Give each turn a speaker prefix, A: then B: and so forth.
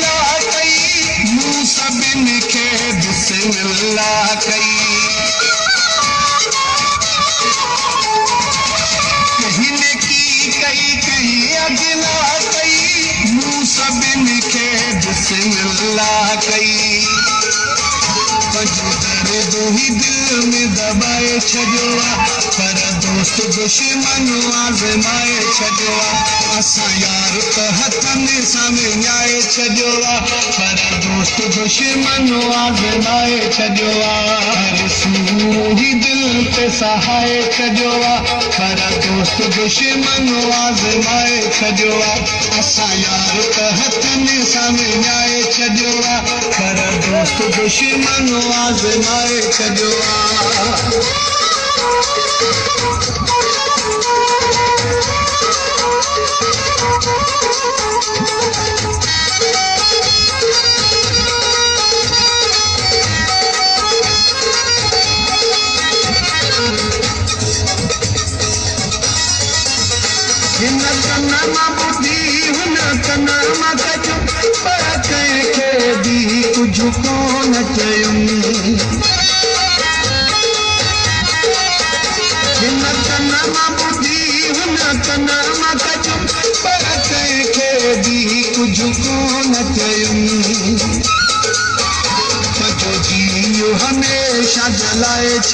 A: अगिला कई मूं सभिनि खे बिस्मिल्लाह कई कहीं नेकी कई कहीं अगिला कई मूं सभिनि खे बिस्मिल्लाह कई दर्द ही दिल में दबाए छॾियो पर दोस्त दुश्मन आज़माए छॾियो असां यार त हथनि सां विञाए छॾियो पर दोस्त दुश्मन आज़माए छॾियो हर सूर ही दिल ते सहाए छॾियो पर दोस्त दुश्मन आज़माए छॾियो असां यार त हथनि सां विञाए छॾियो पर दोस्त दुश्मन आज़माए छॾियो हिन कन मां ॿुधी हुन कन मां कजो पर कंहिंखे बि कुझु कोन चयुमि हिन कन मां ॿुधी हुन कन मां कजो पर कंहिंखे बि कुझु कोन चयुमि सॼो जीव हमेशह जलाए छॾियो